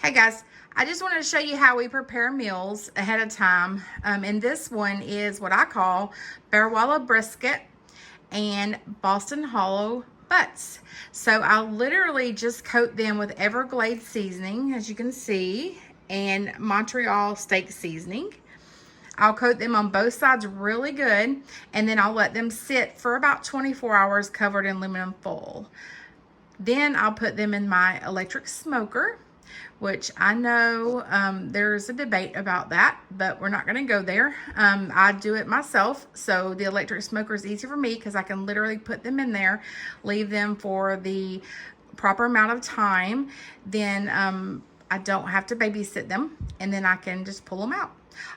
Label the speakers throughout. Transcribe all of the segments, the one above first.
Speaker 1: Hey guys, I just wanted to show you how we prepare meals ahead of time. And this one is what I call Barwalla brisket and Boston Hollow butts. So I'll literally just coat them with Everglade seasoning, as you can see, and Montreal steak seasoning. I'll coat them on both sides really good, and then I'll let them sit for about 24 hours covered in aluminum foil. Then I'll put them in my electric smoker, which I know there's a debate about that, but we're not going to go there. I do it myself, so the electric smoker is easy for me because I can literally put them in there, leave them for the proper amount of time. Then I don't have to babysit them, and then I can just pull them out.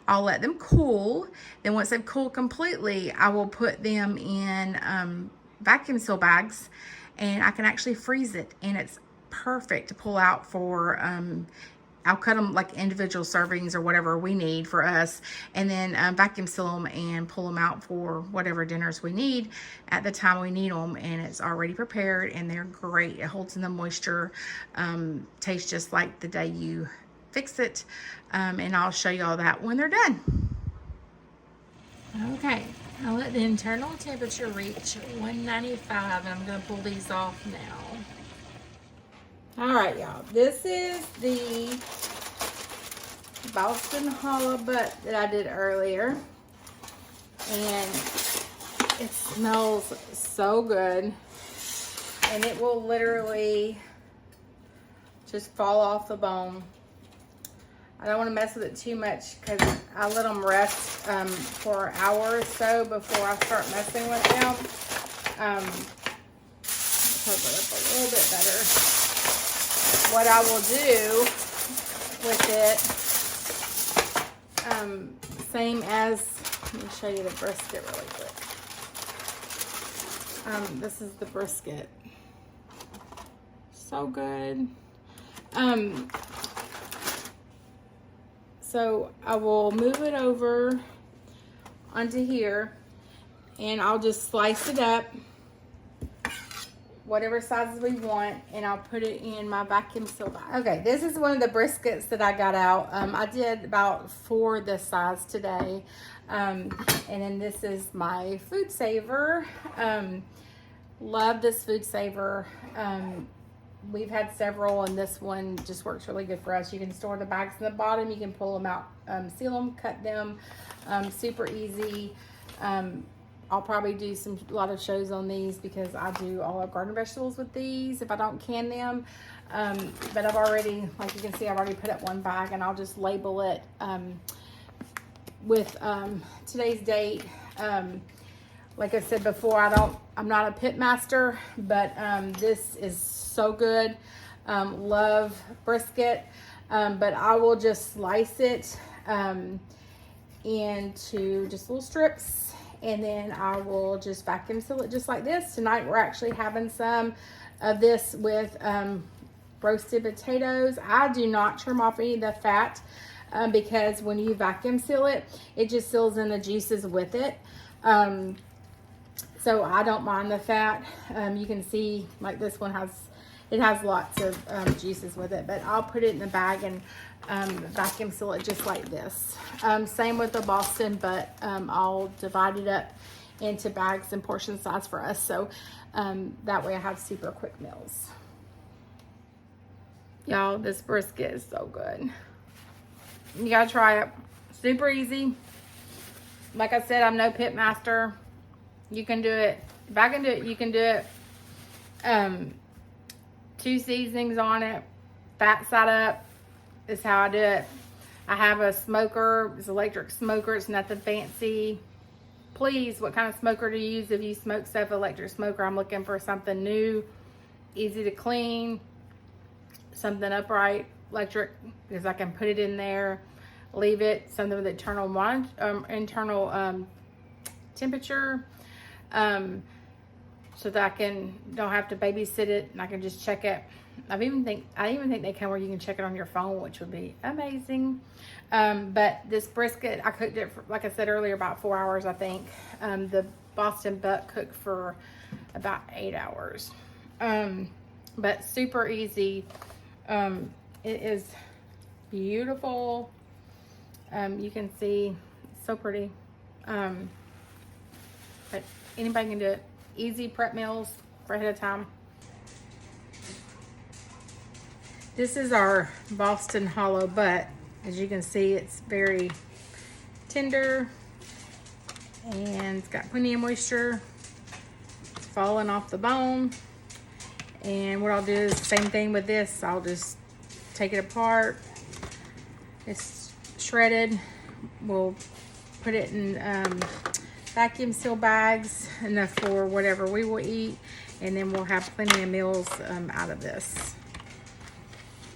Speaker 1: I'll let them cool. Then once they've cooled completely, I will put them in vacuum seal bags, and I can actually freeze it, and it's perfect to pull out for I'll cut them like individual servings or whatever we need for us, and then vacuum seal them and pull them out for whatever dinners we need at the time we need them. And it's already prepared, and they're great. It holds in the moisture, tastes just like the day you fix it, and I'll show you all that when they're done. Okay, I'll let the internal temperature reach 195, and I'm going to pull these off now. All right, y'all. This is the Boston Hollow butt that I did earlier, and it smells so good, and it will literally just fall off the bone. I don't want to mess with it too much because I let them rest for an hour or so before I start messing with them. Cover it up a little bit better. What I will do with it, same as, let me show you the brisket really quick. This is the brisket. So good. So I will move it over onto here, and I'll just slice it up whatever sizes we want, and I'll put it in my vacuum seal bag. Okay, this is one of the briskets that I got out. I did about 4 this size today. And then this is my food saver. Love this food saver. We've had several, and this one just works really good for us. You can store the bags in the bottom. You can pull them out, seal them, cut them. Super easy. I'll probably do a lot of shows on these because I do all our garden vegetables with these if I don't can them. But I've already, like you can see, I've already put up one bag, and I'll just label it with today's date. Like I said before, I'm not a pit master, but this is so good. Love brisket, but I will just slice it into just little strips, and then I will just vacuum seal it just like this. Tonight we're actually having some of this with roasted potatoes. I do not trim off any of the fat because when you vacuum seal it, it just seals in the juices with it. So I don't mind the fat. You can see like this one has lots of juices with it, but I'll put it in the bag and vacuum seal it just like this. Same with the Boston, but I'll divide it up into bags and portion size for us, so that way I have super quick meals. Y'all, this brisket is so good. You gotta try it. Super easy. Like I said, I'm no pit master. You can do it. If I can do it, you can do it. 2 seasonings on it. Fat side up is how I do it. I have a smoker. It's an electric smoker. It's nothing fancy. Please, what kind of smoker to use if you smoke stuff? Electric smoker. I'm looking for something new, easy to clean, something upright, electric, because I can put it in there, leave it, something with internal temperature, so that I don't have to babysit it, and I can just check it. I even think they come where you can check it on your phone, which would be amazing. But this brisket, I cooked it for, like I said earlier, about 4 hours, I think. The Boston butt cooked for about 8 hours. But super easy. It is beautiful. You can see it's so pretty. But anybody can do it. Easy prep meals for ahead of time. This is our Boston Hollow butt. As you can see, it's very tender and it's got plenty of moisture. It's falling off the bone. And what I'll do is the same thing with this. I'll just take it apart. It's shredded. We'll put it in vacuum seal bags, enough for whatever we will eat, and then we'll have plenty of meals out of this.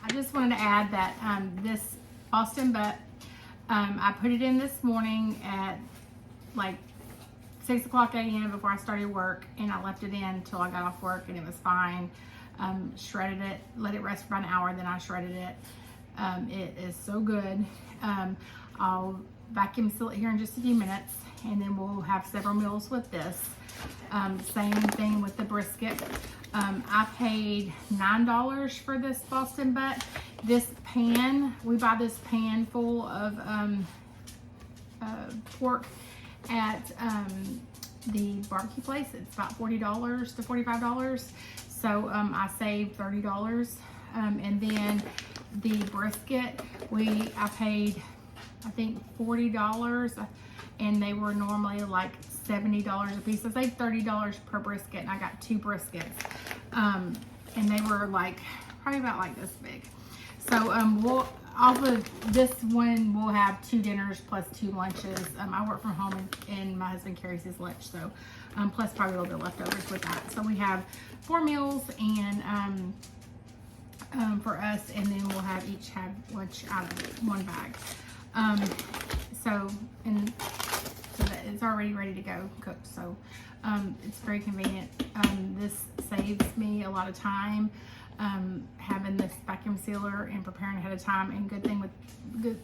Speaker 1: I just wanted to add that this Boston butt, I put it in this morning at like 6 o'clock a.m. before I started work, and I left it in until I got off work and it was fine. Shredded it, let it rest for about an hour, then I shredded it. It is so good. I'll vacuum seal it here in just a few minutes, and then we'll have several meals with this. Same thing with the brisket. I paid $9 for this Boston butt. This pan, we buy this pan full of pork at the barbecue place. It's about $40 to $45. So I saved $30. And then the brisket, I paid, I think $40, and they were normally like $70 a piece. So I saved $30 per brisket, and I got 2 briskets. And they were like, probably about like this big. So this one, we'll have 2 dinners plus 2 lunches. I work from home, and my husband carries his lunch, so plus probably a little bit leftovers with that. So we have 4 meals and for us, and then we'll each have lunch out of 1 bag. So that it's already ready to go cooked. So it's very convenient. This saves me a lot of time. Having this vacuum sealer and preparing ahead of time, and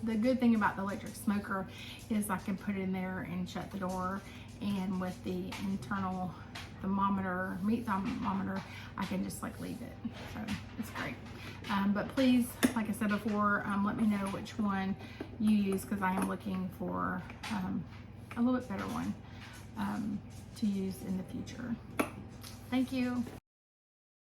Speaker 1: the good thing about the electric smoker is I can put it in there and shut the door, and with the internal thermometer, meat thermometer, I can just like leave it. So it's great. But please, like I said before, let me know which one you use, because I am looking for a little bit better one to use in the future. Thank you.